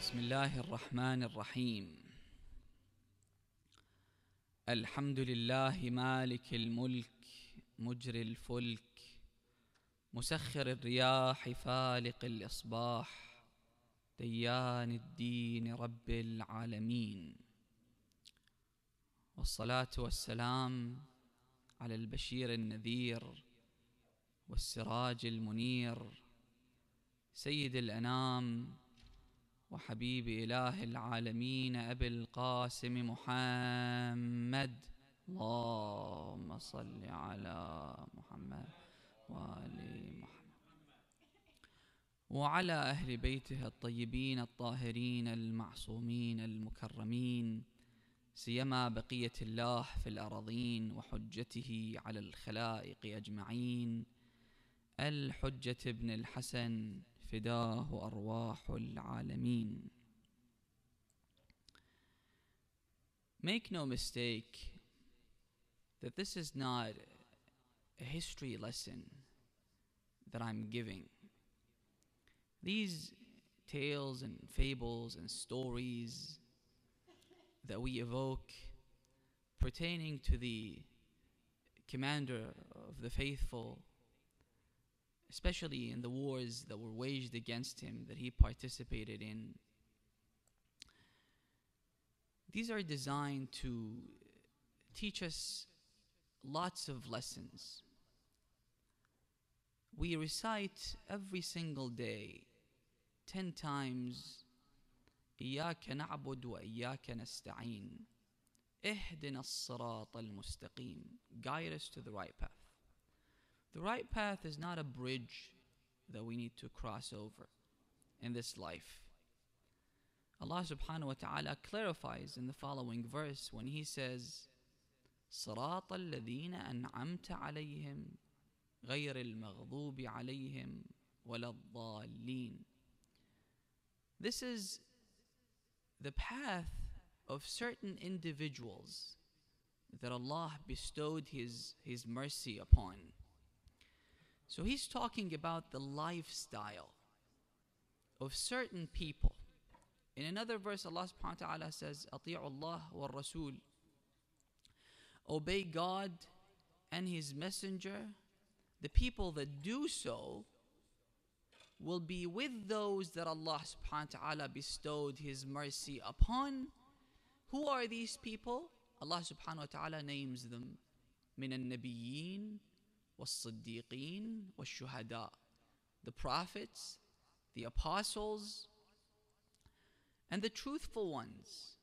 بسم الله الرحمن الرحيم. الحمد لله مالك الملك مجري الفلك مسخر الرياح فالق الإصباح ديان الدين رب العالمين، والصلاة والسلام على البشير النذير والسراج المنير سيد الأنام وحبيب إله العالمين أبي القاسم محمد، اللهم صل على محمد وآل محمد وعلى أهل بيته الطيبين الطاهرين المعصومين المكرمين، سيما بقية الله في الأراضين وحجته على الخلائق أجمعين، الحجة ابن الحسن فداه أرواح العالمين. Make no mistake that this is not a history lesson that I'm giving. These tales and fables and stories that we evoke pertaining to the commander of the faithful, especially in the wars that were waged against him that he participated in, these are designed to teach us lots of lessons. We recite every single day 10 times إياك نعبد وإياك نستعين اهدنا الصراط المستقيم, guide us to the right path. The right path is not a bridge that we need to cross over in this life. Allah subhanahu wa ta'ala clarifies in the following verse when He says, صراط الذين أنعمت عليهم غير المغضوب عليهم ولا الضالين. This is the path of certain individuals that Allah bestowed His mercy upon. So He's talking about the lifestyle of certain people. In another verse, Allah subhanahu wa ta'ala says, أطيعوا الله والرسول, obey God and His messenger. The people that do so will be with those that Allah subhanahu wa ta'ala bestowed His mercy upon. Who are these people? Allah subhanahu wa ta'ala names them. من النبيين والصديقين والشهداء, the prophets, the apostles, and the truthful ones,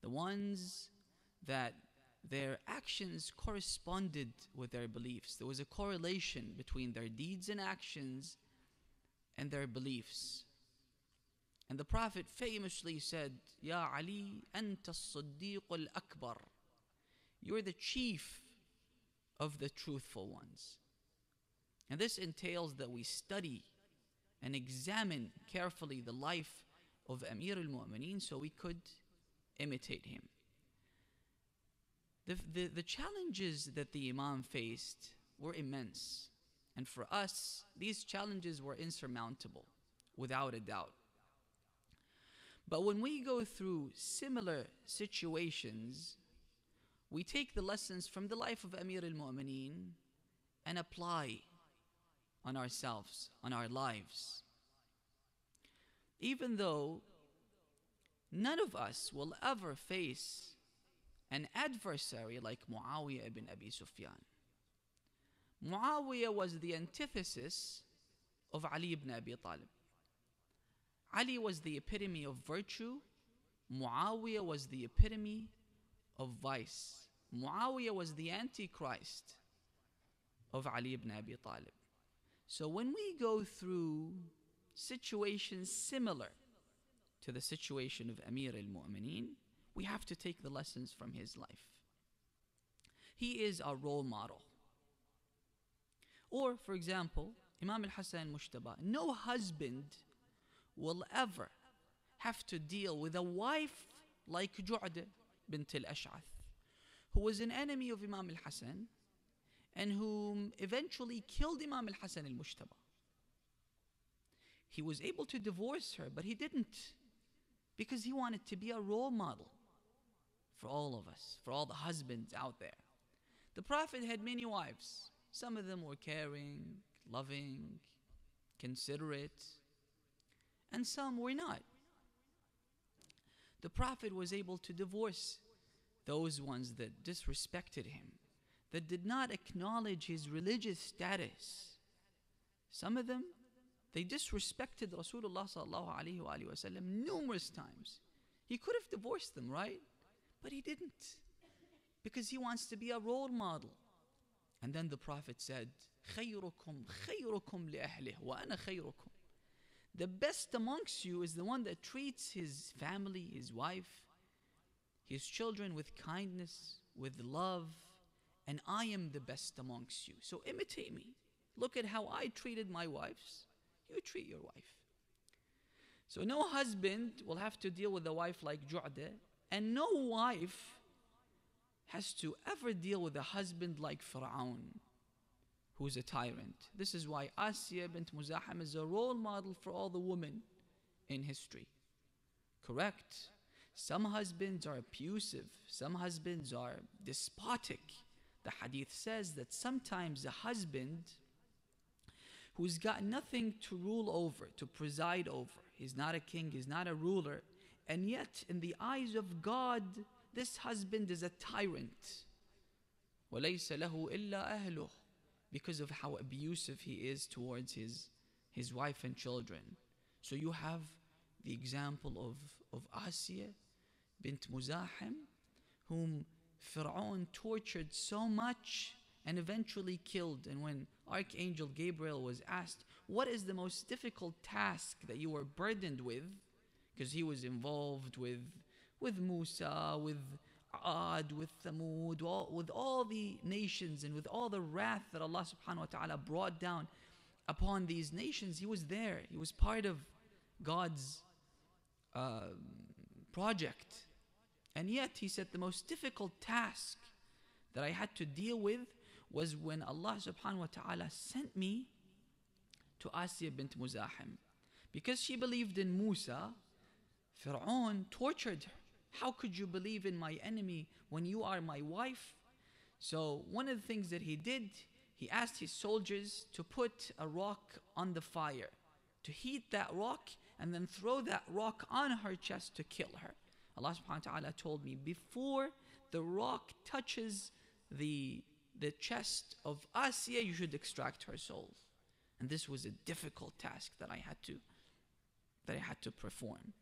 the ones that their actions corresponded with their beliefs. There was a correlation between their deeds and actions and their beliefs. And the Prophet famously said, Ya Ali, anta as-siddiq al-akbar, you're the chief of the truthful ones. And this entails that we study and examine carefully the life of Amir al-Mu'mineen so we could imitate him. The challenges that the Imam faced were immense. And for us, these challenges were insurmountable, without a doubt. But when we go through similar situations, we take the lessons from the life of Amir al-Mu'mineen and apply on ourselves, on our lives. Even though none of us will ever face an adversary like Muawiyah ibn Abi Sufyan. Muawiyah was the antithesis of Ali ibn Abi Talib. Ali was the epitome of virtue. Muawiyah was the epitome of vice. Muawiyah was the antichrist of Ali ibn Abi Talib. So when we go through situations similar to the situation of Amir al-Mu'mineen, we have to take the lessons from his life. He is our role model. Or, for example, Imam al-Hasan al-Mushtaba, no husband will ever have to deal with a wife like Ju'da bint al-Ash'ath, who was an enemy of Imam al-Hasan and whom eventually killed Imam al-Hasan al-Mushtaba. he was able to divorce her, but he didn't, because he wanted to be a role model for all of us, for all the husbands out there. The Prophet had many wives. Some of them were caring, loving, considerate, and some were not. The Prophet was able to divorce those ones that disrespected him, that did not acknowledge his religious status. Some of them, they disrespected Rasulullah sallallahu alaihi wasallam numerous times. He could have divorced them, right? But he didn't, because he wants to be a role model. And then the Prophet said, خيركم خيركم لأهله وأنا خيركم. The best amongst you is the one that treats his family, his wife, his children with kindness, with love, and I am the best amongst you. So imitate me. Look at how I treated my wives. You treat your wife. So no husband will have to deal with a wife like Ju'da, and no wife has to ever deal with a husband like Fir'aun, who's a tyrant. This is why Asiyah bint Muzahim is a role model for all the women in history. Correct? Some husbands are abusive. Some husbands are despotic. The hadith says that sometimes a husband who's got nothing to rule over, to preside over, he's not a king, he's not a ruler, and yet in the eyes of God, this husband is a tyrant. وَلَيْسَ لَهُ إِلَّا أَهْلُهُ, because of how abusive he is towards his wife and children. So you have the example of Asiyah bint Muzahim, whom Fir'aun tortured so much and eventually killed. And when Archangel Gabriel was asked, what is the most difficult task that you were burdened with? Because he was involved with Musa, with Ad, with Thamud, with all the nations and with all the wrath that Allah subhanahu wa ta'ala brought down upon these nations. He was there. He was part of God's project. And yet he said the most difficult task that I had to deal with was when Allah subhanahu wa ta'ala sent me to Asiyah bint Muzahim. Because she believed in Musa, Fir'aun tortured her. How could you believe in my enemy when you are my wife? So one of the things that he did, he asked his soldiers to put a rock on the fire, to heat that rock and then throw that rock on her chest to kill her. Allah subhanahu wa ta'ala told me, before the rock touches the chest of Asiyah, you should extract her soul. And this was a difficult task that I had to perform.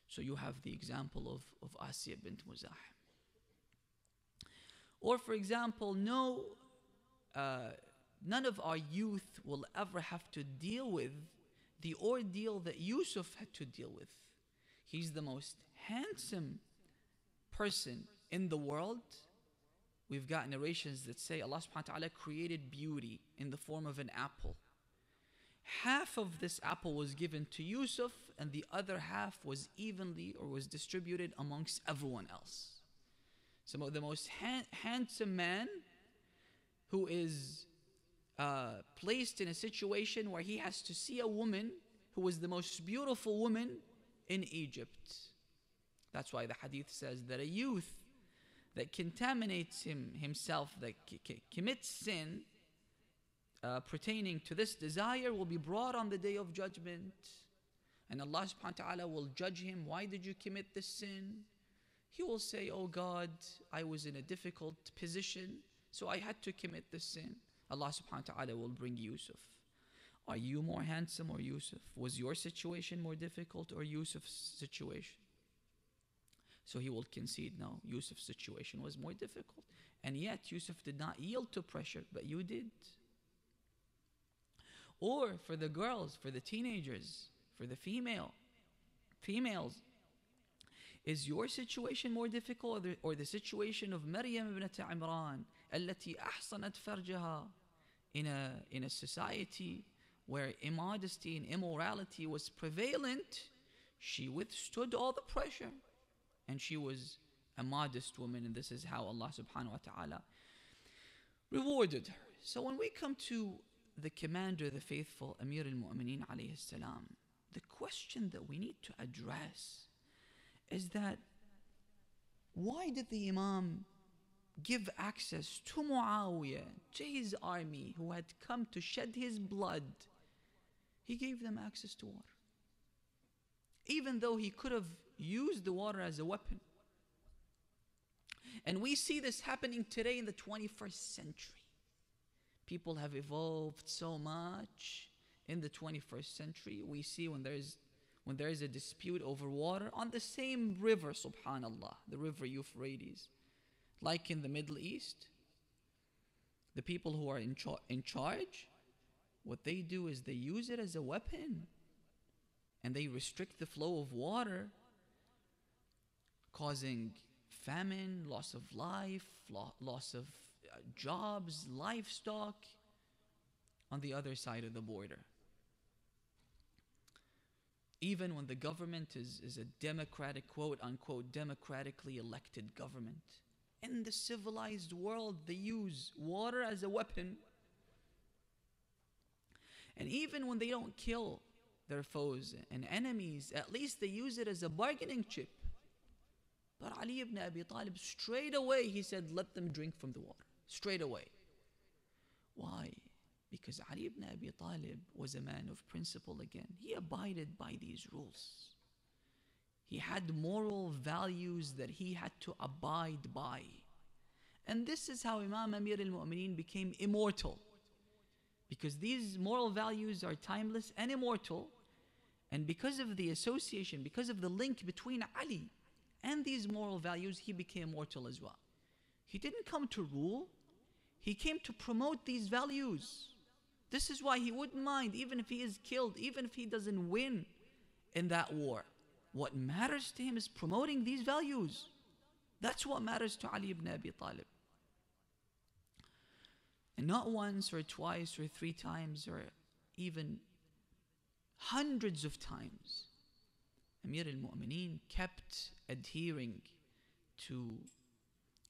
So you have the example of Asiyah bint Muzahim. Or for example, none of our youth will ever have to deal with the ordeal that Yusuf had to deal with. He's the most handsome person in the world. We've got narrations that say Allah subhanahu wa ta'ala created beauty in the form of an apple. Half of this apple was given to Yusuf, and the other half was evenly or was distributed amongst everyone else. So the most handsome man who is placed in a situation where he has to see a woman who was the most beautiful woman in Egypt. That's why the hadith says that a youth that contaminates himself, that commits sin pertaining to this desire, will be brought on the day of judgment. And Allah subhanahu wa ta'ala will judge him. Why did you commit this sin? He will say, oh God, I was in a difficult position, so I had to commit this sin. Allah subhanahu wa ta'ala will bring Yusuf. Are you more handsome or Yusuf? Was your situation more difficult or Yusuf's situation? So he will concede, no, Yusuf's situation was more difficult. And yet Yusuf did not yield to pressure, but you did. Or for the girls, for the teenagers, for the females, is your situation more difficult or the situation of Maryam ibn Imran, التي أحصنت فرجها, in a society where immodesty and immorality was prevalent? She withstood all the pressure, and she was a modest woman, and this is how Allah subhanahu wa ta'ala rewarded her. So when we come to the commander, the faithful, Amir al-Mu'mineen alayhi salam, the question that we need to address is that why did the Imam give access to Muawiyah, to his army who had come to shed his blood? He gave them access to water, even though he could have used the water as a weapon. And we see this happening today in the 21st century. People have evolved so much in the 21st century. We see when there is a dispute over water on the same river, subhanallah, the river Euphrates, like in the Middle East, the people who are in charge, what they do is they use it as a weapon, and they restrict the flow of water, causing famine, loss of life, loss of jobs, livestock on the other side of the border. Even when the government is a democratic, quote unquote, democratically elected government. In the civilized world, they use water as a weapon. And even when they don't kill their foes and enemies, at least they use it as a bargaining chip. But Ali ibn Abi Talib, straight away, he said, let them drink from the water. Straight away. Why? Because Ali ibn Abi Talib was a man of principle again. He abided by these rules. He had moral values that he had to abide by. And this is how Imam Amir al-Mu'mineen became immortal. Because these moral values are timeless and immortal. And because of the association, because of the link between Ali and these moral values, he became immortal as well. He didn't come to rule. He came to promote these values. This is why he wouldn't mind, even if he is killed, even if he doesn't win in that war. What matters to him is promoting these values. That's what matters to Ali ibn Abi Talib. And not once or twice or three times or even hundreds of times, Amir al-Mu'mineen kept adhering to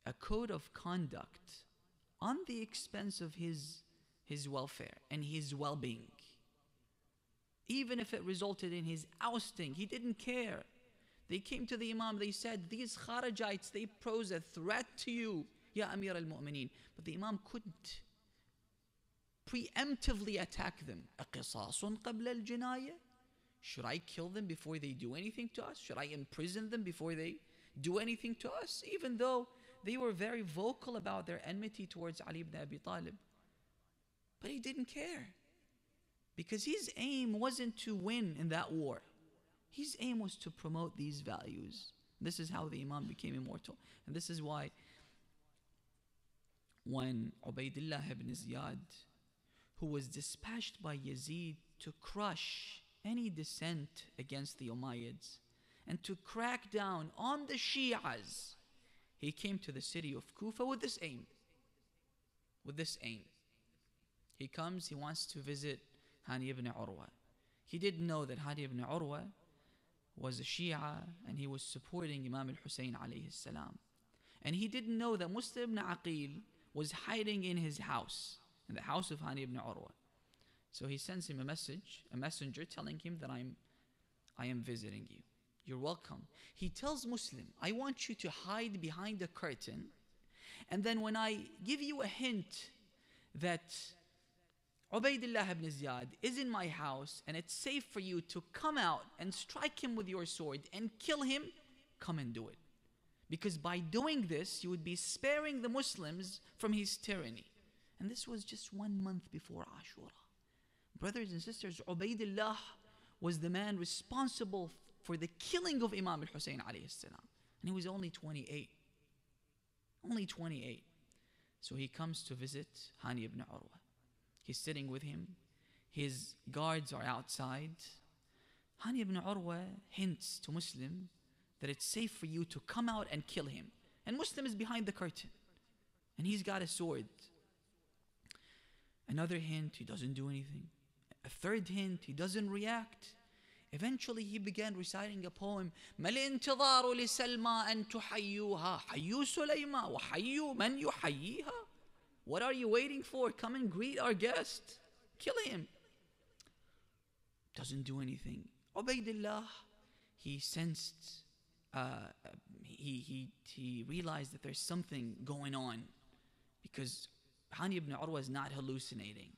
a code of conduct on the expense of his welfare and his well-being. Even if it resulted in his ousting, he didn't care. They came to the Imam, they said, these Kharijites, they pose a threat to you, Ya Amir al-Mu'mineen. But the Imam couldn't preemptively attack them. أَقِصَاصٌ قَبْلَ الْجِنَايَةِ? Should I kill them before they do anything to us? Should I imprison them before they do anything to us? Even though they were very vocal about their enmity towards Ali ibn Abi Talib. But he didn't care. Because his aim wasn't to win in that war. His aim was to promote these values. This is how the Imam became immortal. And this is why when Ubaydullah ibn Ziyad, who was dispatched by Yazid to crush any dissent against the Umayyads and to crack down on the Shi'as, he came to the city of Kufa with this aim. With this aim. He comes, he wants to visit Hani ibn Urwa. He didn't know that Hani ibn Urwa was a Shia and he was supporting Imam al-Hussein alayhi salam. And he didn't know that Muslim bin Aqeel was hiding in his house, in the house of Hani ibn Urwa. So he sends him a messenger telling him that I am visiting you. You're welcome. He tells Muslim, I want you to hide behind a curtain, and then when I give you a hint that Ubaydullah ibn Ziyad is in my house and it's safe for you to come out and strike him with your sword and kill him, come and do it. Because by doing this, you would be sparing the Muslims from his tyranny. And this was just 1 month before Ashura. Brothers and sisters, Ubaydullah was the man responsible for the killing of Imam al-Hussein alayhi salam. And he was only 28. Only 28. So he comes to visit Hani ibn Urwa. He's sitting with him. His guards are outside. Hani ibn Urwa hints to Muslim that it's safe for you to come out and kill him. And Muslim is behind the curtain. And he's got a sword. Another hint, he doesn't do anything. A third hint, he doesn't react. Eventually he began reciting a poem. مَا الْإِنْتِظَارُ لِسَلْمَا أَن تُحَيُّوهَا حَيُّوا سُلَيْمَا وَحَيُّوا مَنْ يُحَيِّيهَا. What are you waiting for? Come and greet our guest. kill him. Doesn't do anything. Ubaydullah, he sensed, he realized that there's something going on, because Hani ibn Urwa is not hallucinating.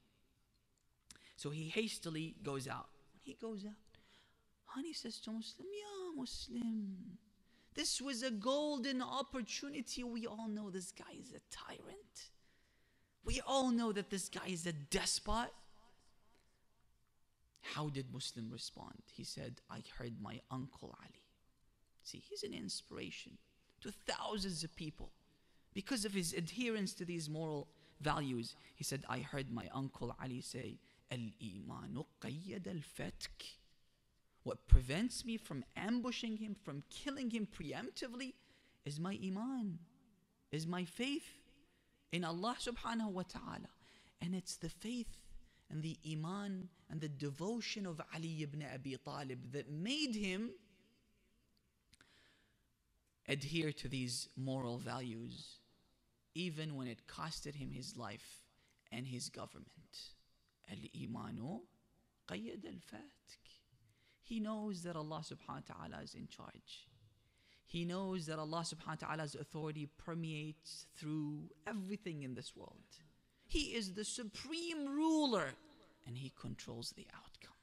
So he hastily goes out. When he goes out, Hani says to Muslim, Ya Muslim, this was a golden opportunity. We all know this guy is a tyrant. We all know that this guy is a despot. How did Muslim respond? He said, I heard my uncle Ali. See, he's an inspiration to thousands of people because of his adherence to these moral values. He said, I heard my uncle Ali say, Al-imanu qayyad al-fatk. What prevents me from ambushing him, from killing him preemptively, is my iman, is my faith in Allah subhanahu wa ta'ala. And it's the faith and the iman and the devotion of Ali ibn Abi Talib that made him adhere to these moral values, even when it costed him his life and his government. Al-imanu qayyad al-fatk. He knows that Allah subhanahu wa ta'ala is in charge. He knows that Allah subhanahu wa ta'ala's authority permeates through everything in this world. He is the supreme ruler and he controls the outcome.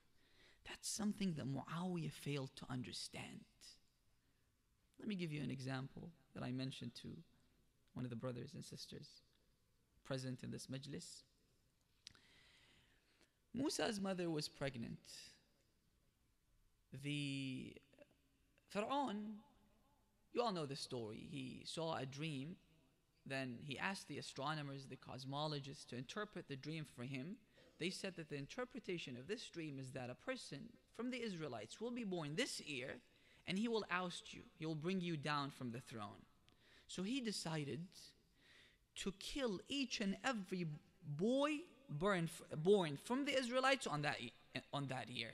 That's something that Muawiyah failed to understand. Let me give you an example that I mentioned to one of the brothers and sisters present in this majlis. Musa's mother was pregnant. The Pharaoh, you all know the story. He saw a dream. Then he asked the astronomers, the cosmologists, to interpret the dream for him. They said that the interpretation of this dream is that a person from the Israelites will be born this year, and he will oust you. He will bring you down from the throne. So he decided to kill each and every boy born from the Israelites on that year.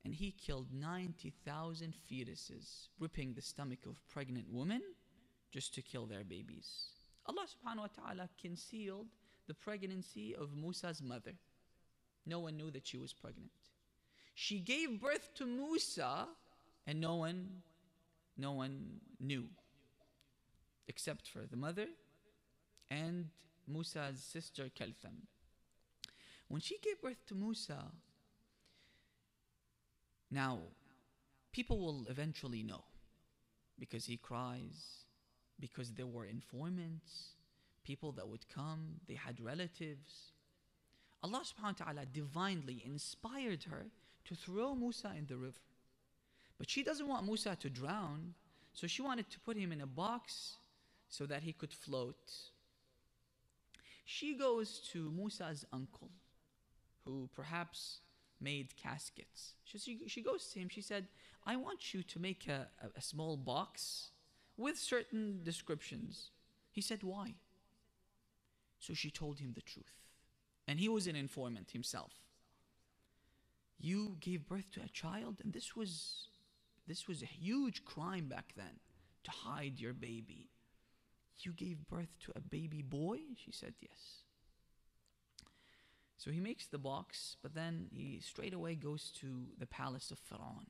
And he killed 90,000 fetuses, ripping the stomach of pregnant women just to kill their babies. Allah subhanahu wa ta'ala concealed the pregnancy of Musa's mother. No one knew that she was pregnant. She gave birth to Musa, and no one knew, except for the mother and Musa's sister Kaltham. When she gave birth to Musa, now people will eventually know, because he cries, because there were informants, people that would come, they had relatives. Allah subhanahu wa ta'ala divinely inspired her to throw Musa in the river. But she doesn't want Musa to drown, so she wanted to put him in a box so that he could float. She goes to Musa's uncle, who perhaps made caskets. She goes to him, she said, I want you to make a small box with certain descriptions. He said, why? So she told him the truth. And he was an informant himself. You gave birth to a child, and this was a huge crime back then, to hide your baby. You gave birth to a baby boy? She said, yes. So he makes the box, but then he straight away goes to the palace of Pharaoh.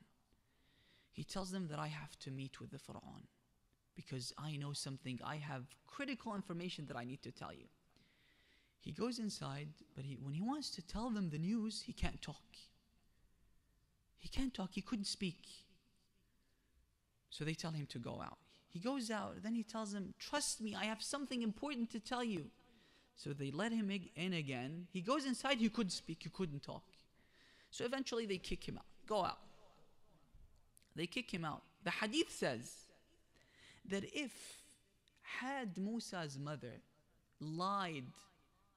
He tells them that I have to meet with the Pharaoh because I know something, I have critical information that I need to tell you. He goes inside, but when he wants to tell them the news, he can't talk. He can't talk, he couldn't speak. So they tell him to go out. He goes out, then he tells them, trust me, I have something important to tell you. So they let him in again. He goes inside, he couldn't speak, he couldn't talk. So eventually they kick him out. Go out. They kick him out. The hadith says that had Musa's mother lied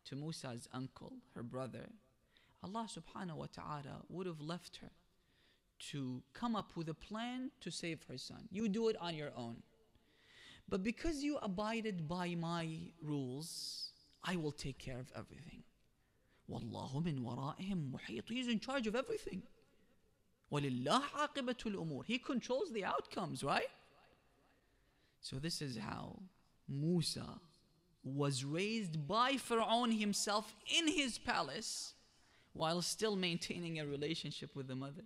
to Musa's uncle, her brother, Allah subhanahu wa ta'ala would have left her to come up with a plan to save her son. You do it on your own. But because you abided by my rules, I will take care of everything. Wallahu min wara'ihim muhit. He's in charge of everything. وَلِلَّهِ عَاقِبَةُ الْأُمُورِ. He controls the outcomes, right? So this is how Musa was raised by Pharaoh himself in his palace while still maintaining a relationship with the mother.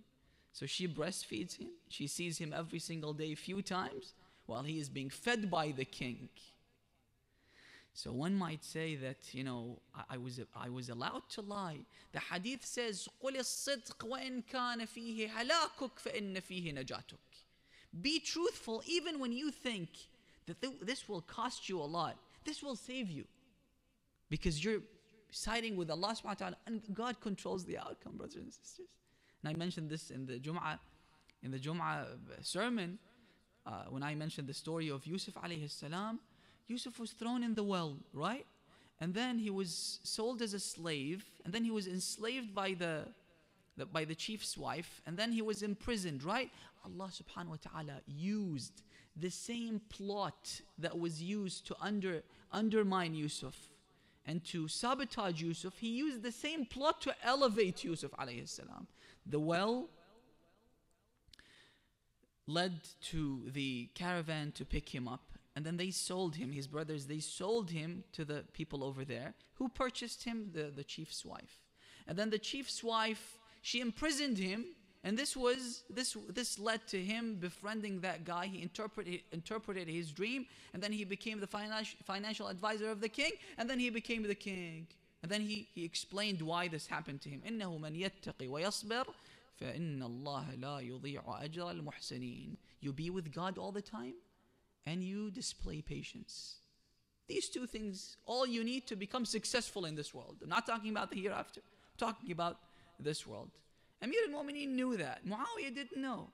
So she breastfeeds him. She sees him every single day, few times, while he is being fed by the king. So one might say that, I was allowed to lie. The hadith says, قُلِ الصِّدْقِ وَإِنْ كَانَ فِيهِ هَلَاكُكْ فَإِنَّ فِيهِ نَجَاتُكْ. Be truthful even when you think that this will cost you a lot. This will save you. Because you're siding with Allah subhanahu wa ta'ala, and God controls the outcome, brothers and sisters. And I mentioned this in the Jum'ah sermon, when I mentioned the story of Yusuf alayhi salam. Yusuf was thrown in the well, right? And then he was sold as a slave, and then he was enslaved by the chief's wife, and then he was imprisoned, right? Allah subhanahu wa ta'ala used the same plot that was used to undermine Yusuf and to sabotage Yusuf. He used the same plot to elevate Yusuf alayhi salam. The well led to the caravan to pick him up. And then they sold him, his brothers, they sold him to the people over there who purchased him, the chief's wife. And then the chief's wife, she imprisoned him, and this led to him befriending that guy. He interpreted his dream, and then he became the financial advisor of the king, and then he became the king. And then he explained why this happened to him. إِنَّهُ مَنْ يَتَّقِ وَيَصْبِرْ فَإِنَّ اللَّهَ لَا يُضِيعُ أَجْرَ الْمُحْسِنِينَ. You be with God all the time, and you display patience. These two things, all you need to become successful in this world. I'm not talking about the hereafter. I'm talking about this world. Amir al-Mu'mineen knew that. Muawiyah didn't know.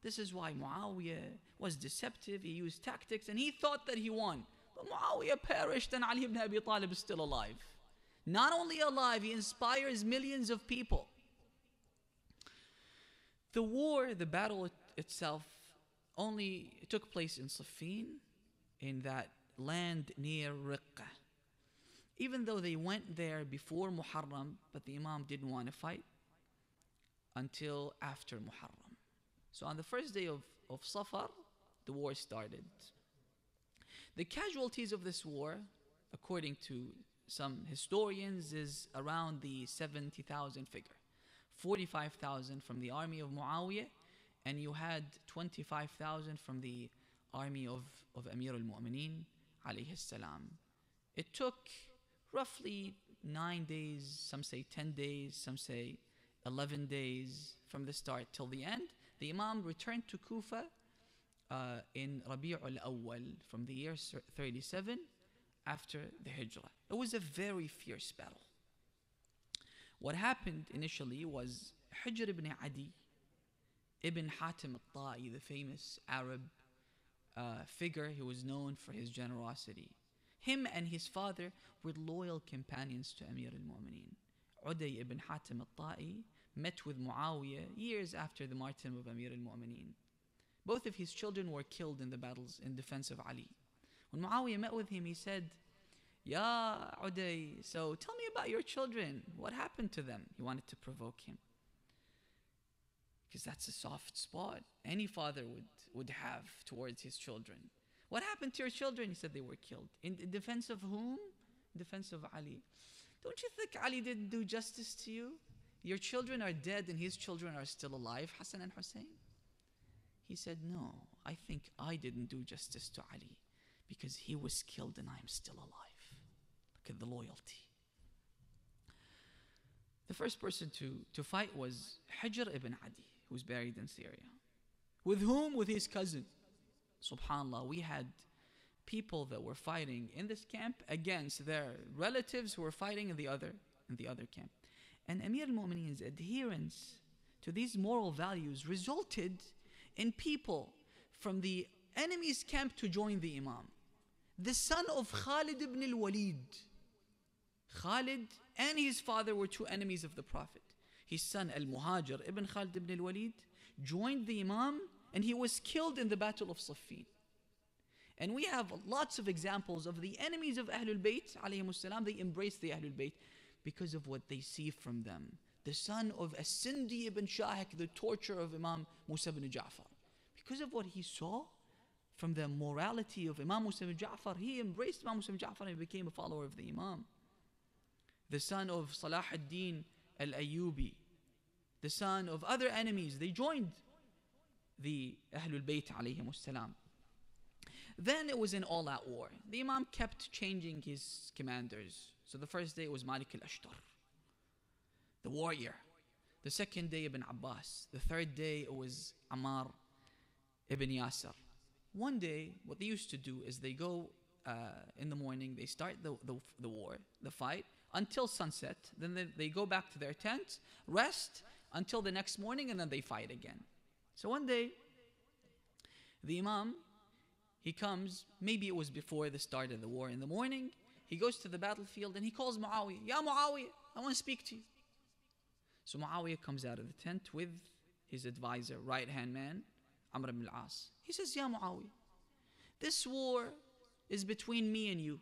This is why Muawiyah was deceptive. He used tactics, and he thought that he won. But Muawiyah perished, and Ali ibn Abi Talib is still alive. Not only alive, he inspires millions of people. The war, the battle itself, only took place in Sifeen, in that land near Riqqa. Even though they went there before Muharram, but the Imam didn't want to fight until after Muharram. So on the first day of Safar, the war started. The casualties of this war, according to some historians, is around the 70,000 figure. 45,000 from the army of Muawiyah, and you had 25,000 from the army of Amir al-Mu'mineen alayhi salam. It took roughly 9 days, some say 10 days, some say 11 days from the start till the end. The Imam returned to Kufa in Rabi' al-Awwal from the year 37 after the Hijrah. It was a very fierce battle. What happened initially was Hujr ibn Adi ibn Hatim al-Ta'i, the famous Arab figure who was known for his generosity. Him and his father were loyal companions to Amir al-Mu'mineen. Uday ibn Hatim al-Ta'i met with Muawiyah years after the martyrdom of Amir al-Mu'mineen. Both of his children were killed in the battles in defense of Ali. When Muawiyah met with him, he said, Ya Uday, so tell me about your children. What happened to them? He wanted to provoke him, because that's a soft spot any father would have towards his children. What happened to your children? He said they were killed. In defense of whom? In defense of Ali. Don't you think Ali didn't do justice to you? Your children are dead and his children are still alive, Hassan and Hussein. He said, no, I think I didn't do justice to Ali because he was killed and I am still alive. Look at the loyalty. The first person to fight was Hujr ibn Adi, who was buried in Syria. With whom? With his cousin. SubhanAllah, we had people that were fighting in this camp against their relatives who were fighting in the other camp. And Amir al-Mu'mineen's adherence to these moral values resulted in people from the enemy's camp to join the Imam. The son of Khalid ibn al-Walid. Khalid and his father were two enemies of the Prophet. His son al-Muhajir ibn Khalid ibn al-Walid joined the Imam, and he was killed in the battle of Sifeen. And we have lots of examples of the enemies of Ahlul Bayt alayhimus salam. They embraced the Ahlul Bayt because of what they see from them. The son of As-Sindi ibn Shahik, the torturer of Imam Musa ibn Ja'far. Because of what he saw from the morality of Imam Muslim bin Ja'far. He embraced Imam Muslim bin Ja'far and became a follower of the Imam. The son of Salah ad-Din al-Ayyubi, the son of other enemies, they joined the Ahlul Bayt alayhim salam. Then it was an all-out war. The Imam kept changing his commanders. So the first day it was Malik al-Ashtar, the warrior. The second day Ibn Abbas. The third day it was Ammar ibn Yasir. One day what they used to do is they go in the morning, they start the war, the fight, until sunset. Then they go back to their tent, rest until the next morning, and then they fight again. So one day, the Imam, he comes, maybe it was before the start of the war in the morning, he goes to the battlefield and he calls Muawiyah, Ya Muawiyah, I want to speak to you. So Muawiyah comes out of the tent with his advisor, right-hand man, Amr ibn al-As. He says, Ya Muawiyah, this war is between me and you,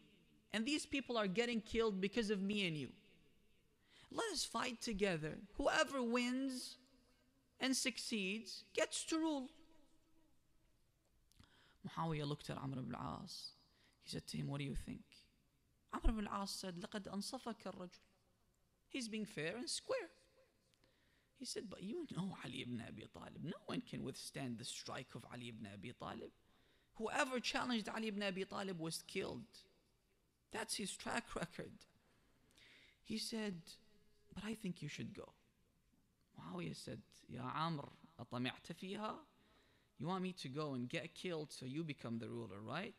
and these people are getting killed because of me and you. Let us fight together. Whoever wins and succeeds gets to rule. Muawiyah looked at Amr ibn al-As. He said to him, what do you think? Amr ibn al-As said, لَقَدْ أَنصَفَكَ الرَّجُلُ. He's being fair and square. He said, but you know Ali ibn Abi Talib. No one can withstand the strike of Ali ibn Abi Talib. Whoever challenged Ali ibn Abi Talib was killed. That's his track record. He said, but I think you should go. Muawiyah said, Ya Amr, أطمعت فيها? You want me to go and get killed so you become the ruler, right?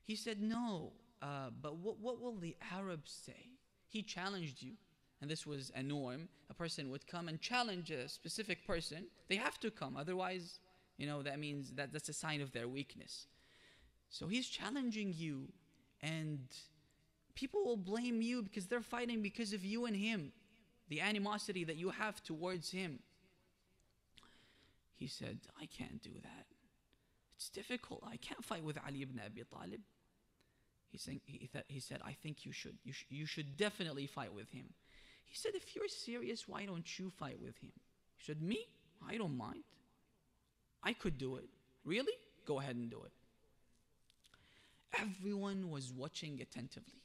He said, no, but what will the Arabs say? He challenged you, and this was a norm. A person would come and challenge a specific person. They have to come, otherwise, that means that's a sign of their weakness. So he's challenging you, and people will blame you because they're fighting because of you and him, the animosity that you have towards him. He said, I can't do that. It's difficult. I can't fight with Ali ibn Abi Talib. He said, I think you should. You should definitely fight with him. He said, if you're serious, why don't you fight with him? He said, me? I don't mind. I could do it. Really? Go ahead and do it. Everyone was watching attentively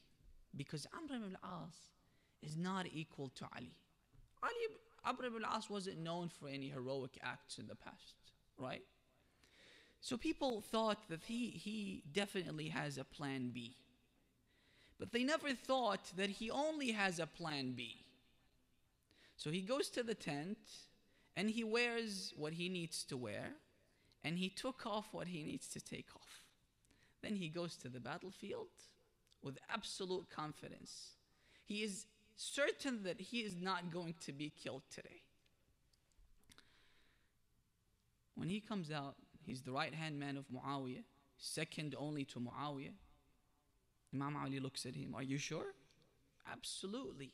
because Amr ibn al-As is not equal to Ali. Amr ibn al-As wasn't known for any heroic acts in the past, right? So people thought that he definitely has a plan B. But they never thought that he only has a plan B. So he goes to the tent and he wears what he needs to wear and he took off what he needs to take off. Then he goes to the battlefield with absolute confidence. He is certain that he is not going to be killed today. When he comes out, he's the right-hand man of Muawiyah, second only to Muawiyah. Imam Ali looks at him, are you sure? Absolutely.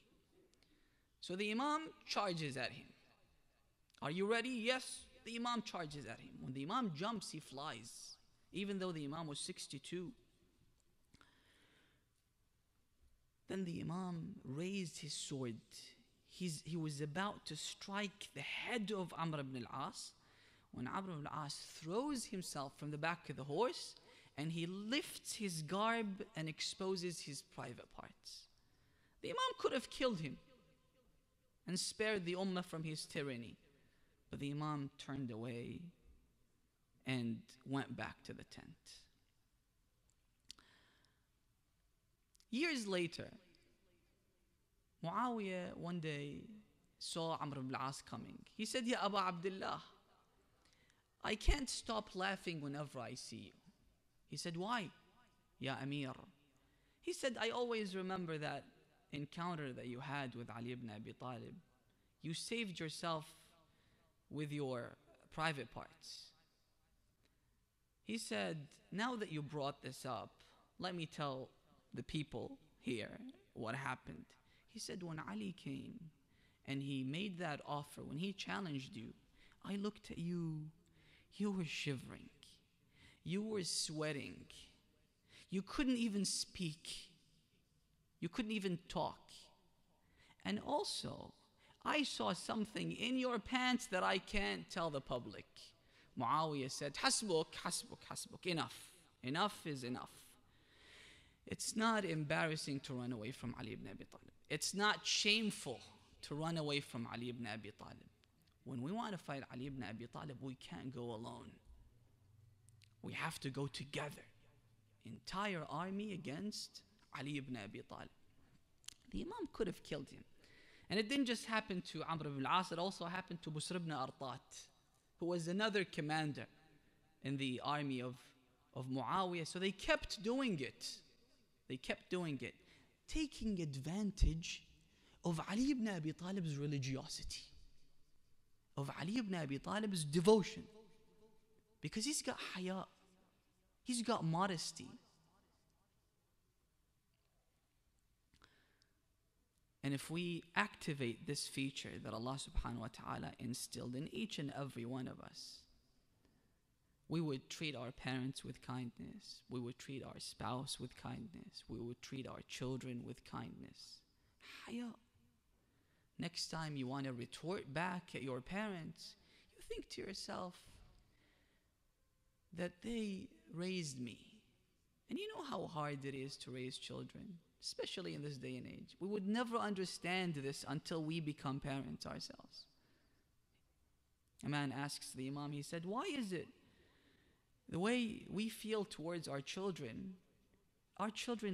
So the Imam charges at him. Are you ready? Yes. The Imam charges at him. When the Imam jumps, he flies, even though the Imam was 62. Then the Imam raised his sword. He was about to strike the head of Amr ibn al-As when Amr ibn al-As throws himself from the back of the horse and he lifts his garb and exposes his private parts. The Imam could have killed him and spared the Ummah from his tyranny, but the Imam turned away and went back to the tent. Years later, Muawiyah one day saw Amr ibn al-As coming. He said, Ya Aba Abdullah, I can't stop laughing whenever I see you. He said, why? Ya Amir. He said, I always remember that encounter that you had with Ali ibn Abi Talib. You saved yourself with your private parts. He said, now that you brought this up, let me tell the people here what happened. He said, when Ali came and he made that offer, when he challenged you, I looked at you, you were shivering, you were sweating, you couldn't even speak, you couldn't even talk. And also, I saw something in your pants that I can't tell the public. Muawiyah said, Hasbuk, Hasbuk, Hasbuk, enough. Enough is enough. It's not embarrassing to run away from Ali ibn Abi Talib. It's not shameful to run away from Ali ibn Abi Talib. When we want to fight Ali ibn Abi Talib, we can't go alone. We have to go together. Entire army against Ali ibn Abi Talib. The Imam could have killed him. And it didn't just happen to Amr ibn al-As, it also happened to Busr ibn Artat, who was another commander in the army of Muawiyah. So they kept doing it. They kept doing it, taking advantage of Ali ibn Abi Talib's religiosity, of Ali ibn Abi Talib's devotion. Because he's got haya, he's got modesty. And if we activate this feature that Allah subhanahu wa ta'ala instilled in each and every one of us, we would treat our parents with kindness. We would treat our spouse with kindness. We would treat our children with kindness. Haya. Next time you want to retort back at your parents, you think to yourself that they raised me. And you know how hard it is to raise children, especially in this day and age. We would never understand this until we become parents ourselves. A man asks the Imam, he said, why is it the way we feel towards our children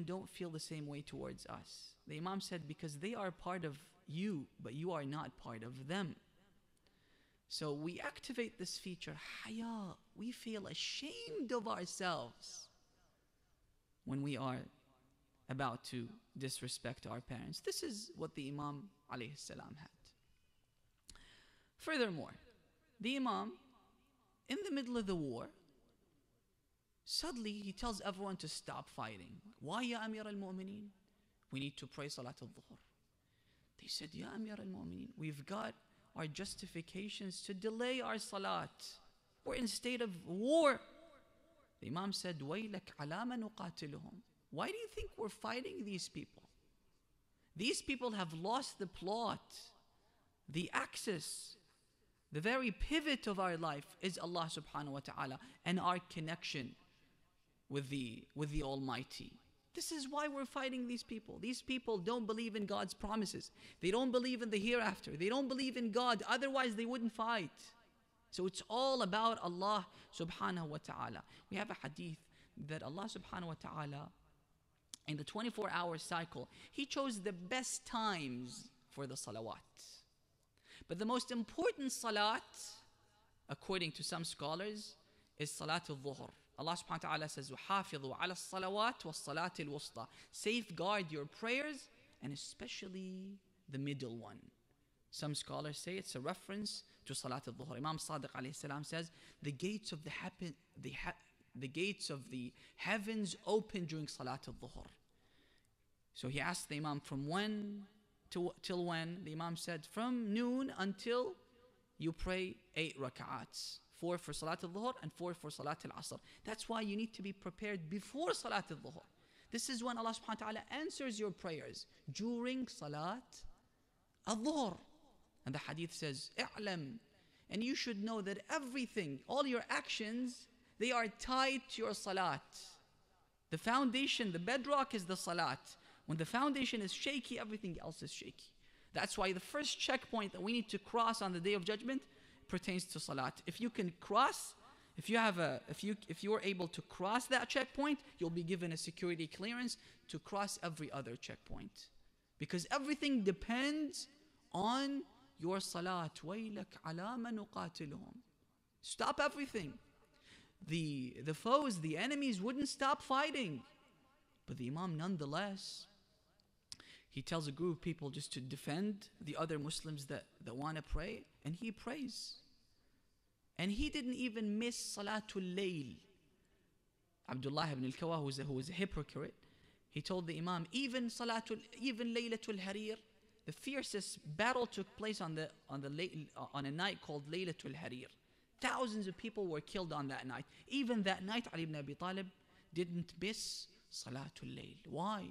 don't feel the same way towards us? The Imam said, because they are part of you, but you are not part of them. So we activate this feature, haya. We feel ashamed of ourselves when we are about to disrespect our parents. This is what the Imam alayhi salam had. Furthermore, the Imam, in the middle of the war, suddenly he tells everyone to stop fighting. Why, ya Amir al-Mu'mineen? We need to pray Salat al-Dhuhr. They said, ya Amir al-Mu'mineen, we've got our justifications to delay our Salat. We're in state of war. The Imam said, وَيْلَكْ عَلَى مَا نُقَاتِلُهُمْ. Why do you think we're fighting these people? These people have lost the plot, the axis, the very pivot of our life is Allah subhanahu wa ta'ala and our connection with the Almighty. This is why we're fighting these people. These people don't believe in God's promises. They don't believe in the hereafter. They don't believe in God. Otherwise, they wouldn't fight. So it's all about Allah subhanahu wa ta'ala. We have a hadith that Allah subhanahu wa ta'ala, in the 24-hour cycle, He chose the best times for the salawat. But the most important salat, according to some scholars, is Salat al-Dhuhr. Allah subhanahu wa ta'ala says, وَحَافِظُوا عَلَى الصَّلَوَاتِ وَالصَّلَاةِ الْوُسْطَى. Safeguard your prayers, and especially the middle one. Some scholars say it's a reference to Salat al-Dhuhr. Imam Sadiq alayhi salam says, the gates of the heavens open during Salat al-Dhuhr. So he asked the Imam, from when till when? The Imam said, from noon until you pray 8 rak'ats. 4 for Salat al-Dhuhr and 4 for Salat al-Asr. That's why you need to be prepared before Salat al-Dhuhr. This is when Allah subhanahu wa ta'ala answers your prayers, during Salat al-Dhuhr. And the hadith says, "I'lam," and you should know that everything, all your actions, they are tied to your Salat. The foundation, the bedrock is the Salat. When the foundation is shaky, everything else is shaky. That's why the first checkpoint that we need to cross on the Day of Judgment pertains to Salat. If you can cross, if you are able to cross that checkpoint, you'll be given a security clearance to cross every other checkpoint. Because everything depends on your Salat. وَيْلَكْ عَلَى مَا نُقَاتِلُهُمْ. Stop everything. The foes, the enemies wouldn't stop fighting. But the Imam nonetheless, he tells a group of people just to defend the other Muslims that want to pray, and he prays. And he didn't even miss Salatul Layl. Abdullah ibn al-Kawa, who was a hypocrite, he told the Imam, even Laylatul Harir, the fiercest battle took place on a night called Laylatul Harir. Thousands of people were killed on that night. Even that night, Ali ibn Abi Talib didn't miss Salatul Layl. Why?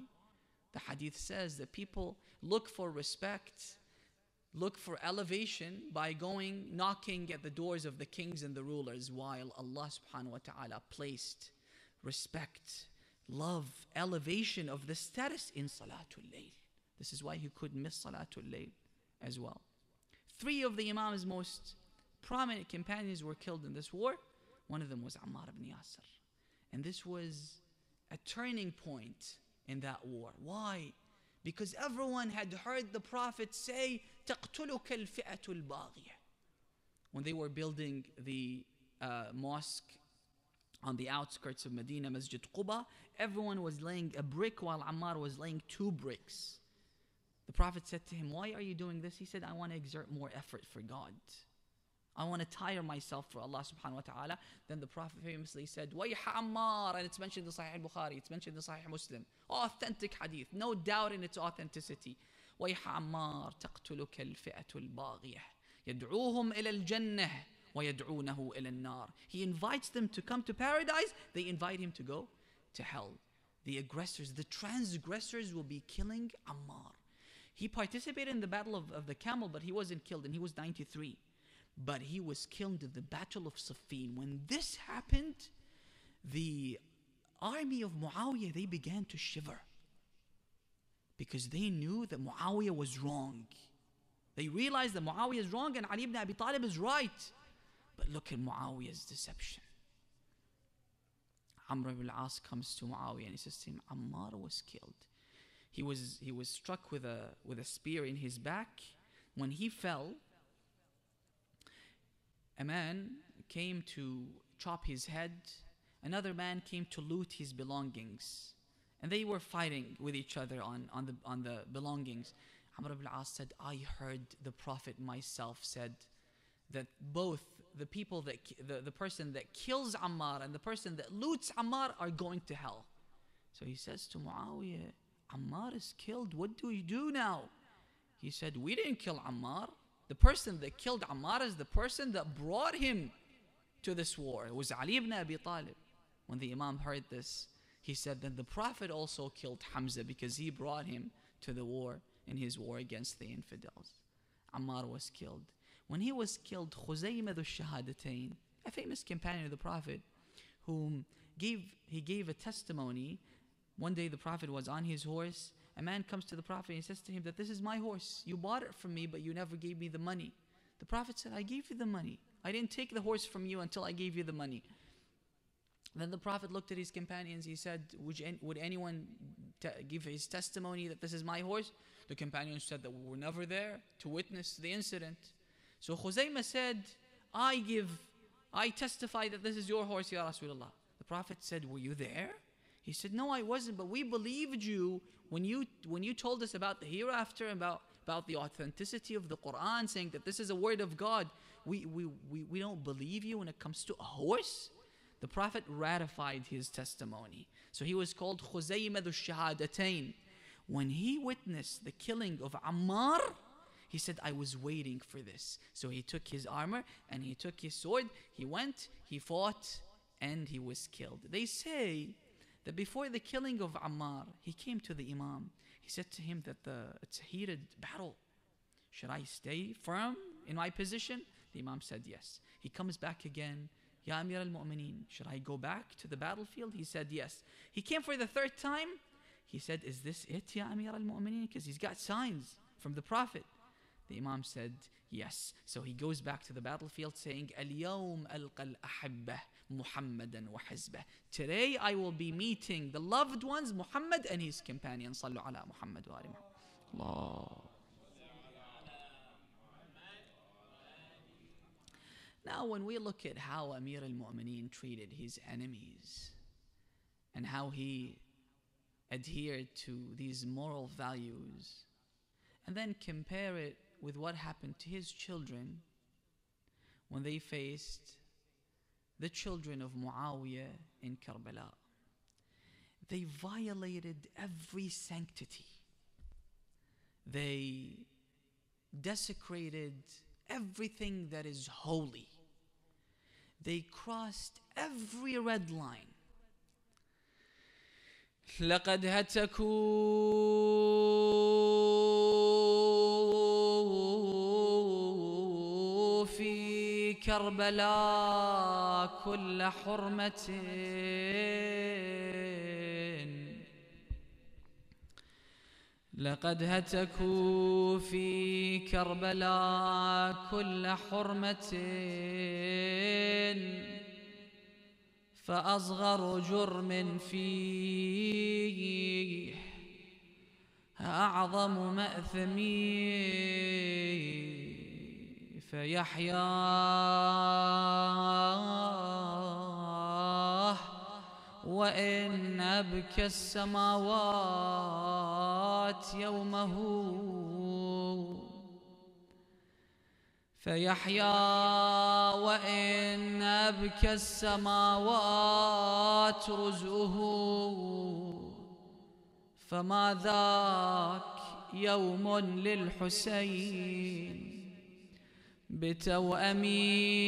The hadith says that people look for respect, look for elevation by going knocking at the doors of the kings and the rulers, while Allah subhanahu wa ta'ala placed respect, love, elevation of the status in Salatul Layl. This is why he couldn't miss Salatul Layl as well. 3 of the Imam's most prominent companions were killed in this war. One of them was Ammar ibn Yasir. And this was a turning point in that war. Why? Because everyone had heard the Prophet say, تَقْتُلُكَ الْفِئَةُ الْبَاغِيَةُ. When they were building the mosque on the outskirts of Medina, Masjid Quba, everyone was laying a brick while Ammar was laying 2 bricks. The Prophet said to him, why are you doing this? He said, I want to exert more effort for God. I want to tire myself for Allah subhanahu wa ta'ala. Then the Prophet famously said, وَيْحَ Ammar, and it's mentioned in Sahih Bukhari, it's mentioned in Sahih Muslim. Authentic hadith, no doubt in its authenticity. وَيْحَ Ammar تَقْتُلُكَ الْفِئَةُ الْبَاغِيَةُ يَدْعُوهُمْ إِلَى الْجَنَّةِ وَيَدْعُونَهُ إِلَى النَّارِ. He invites them to come to paradise, they invite him to go to hell. The aggressors, the transgressors will be killing Ammar. He participated in the battle of the camel, but he wasn't killed, and he was 93. But he was killed in the battle of Sifeen. When this happened, the army of Muawiyah, they began to shiver. Because they knew that Muawiyah was wrong. They realized that Muawiyah is wrong and Ali ibn Abi Talib is right. But look at Muawiyah's deception. Amr ibn al-As comes to Muawiyah and he says to him, Ammar was killed. He was struck with a spear in his back. When he fell, a man came to chop his head. Another man came to loot his belongings. And they were fighting with each other on the belongings. Amr ibn al-As said, I heard the Prophet myself said that both the people that the person that kills Ammar and the person that loots Ammar are going to hell. So he says to Muawiyah, Ammar is killed. What do we do now? He said, we didn't kill Ammar. The person that killed Ammar is the person that brought him to this war. It was Ali ibn Abi Talib. When the Imam heard this, he said that the Prophet also killed Hamza because he brought him to the war in his war against the infidels. Ammar was killed. When he was killed, Khuzaymah al-Shahadatain, a famous companion of the Prophet, whom he gave a testimony. One day the Prophet was on his horse. A man comes to the Prophet and he says to him that this is my horse. You bought it from me, but you never gave me the money. The Prophet said, I gave you the money. I didn't take the horse from you until I gave you the money. Then the Prophet looked at his companions. He said, would anyone give his testimony that this is my horse? The companions said that we were never there to witness the incident. So Khuzaymah said, I testify that this is your horse, Ya Rasulullah. The Prophet said, were you there? He said, no, I wasn't, but we believed you when you told us about the hereafter, about the authenticity of the Quran, saying that this is a word of God. We don't believe you when it comes to a horse. The Prophet ratified his testimony. So he was called Khuzaymah al-Shahadatain. When he witnessed the killing of Ammar, he said, I was waiting for this. So he took his armor and he took his sword. He went, he fought, and he was killed. They say that before the killing of Ammar, he came to the Imam. He said to him that it's a heated battle. Should I stay firm in my position? The Imam said yes. He comes back again. Ya Amir al-Mu'mineen, should I go back to the battlefield? He said yes. He came for the 3rd time. He said, is this it, Ya Amir al-Mu'mineen? Because he's got signs from the Prophet. The Imam said yes. So he goes back to the battlefield saying, Al-yawm alqa al-ahibbah Muhammadan wa hizbah. Today I will be meeting the loved ones, Muhammad and his companions. Sallu ala Muhammad wa ali Muhammad. Allah. Now when we look at how Amir al-Mu'mineen treated his enemies and how he adhered to these moral values, and then compare it with what happened to his children when they faced the children of Muawiyah in Karbala. They violated every sanctity. They desecrated everything that is holy. They crossed every red line. لقد هتكوا كربلاء كل حرمة، لقد هتكوا في كربلاء كل حرمة، فأصغر جرم فيه أعظم مأثم، فيحيا وإن أبكى السماوات يومه، فيحيا وإن أبكى السماوات رزؤه، فما ذاك يوم للحسين بتوأميه،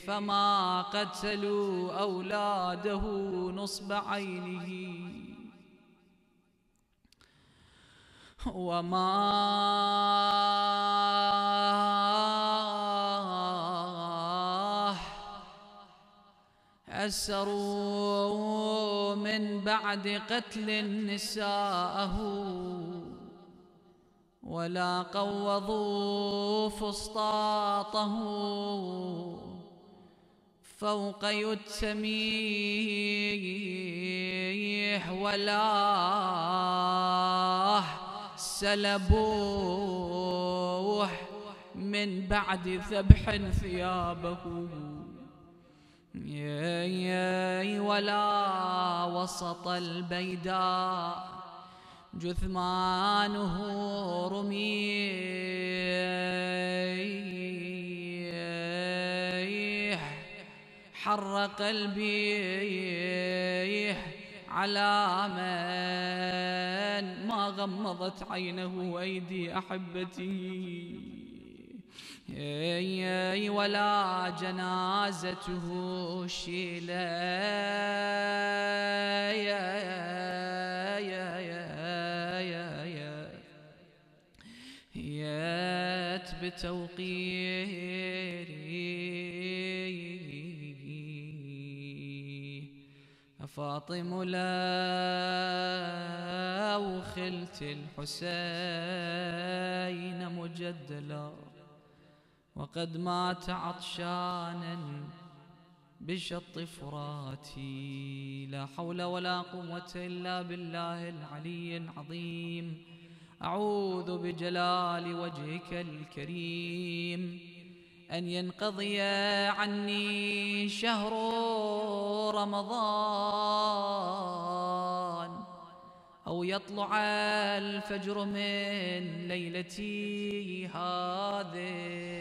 فما قتلوا أولاده نصب عينه، وما أسروا من بعد قتل نساءه، ولا قوضوا فسطاطه فوق يتميه، ولا سلبوه من بعد ذبح ثيابه، ولا وسط البيداء جثمانه رميح، حرق قلبي على من ما غمضت عينه أيدي أحبته، ولا جنازته شيلت بتوقيري، فاطم لو خلت الحسين مجدلا، وقد مات عطشانا بشط فراتي، لا حول ولا قوة إلا بالله العلي العظيم. أعوذ بجلال وجهك الكريم أن ينقضي عني شهر رمضان، أو يطلع الفجر من ليلتي هذه،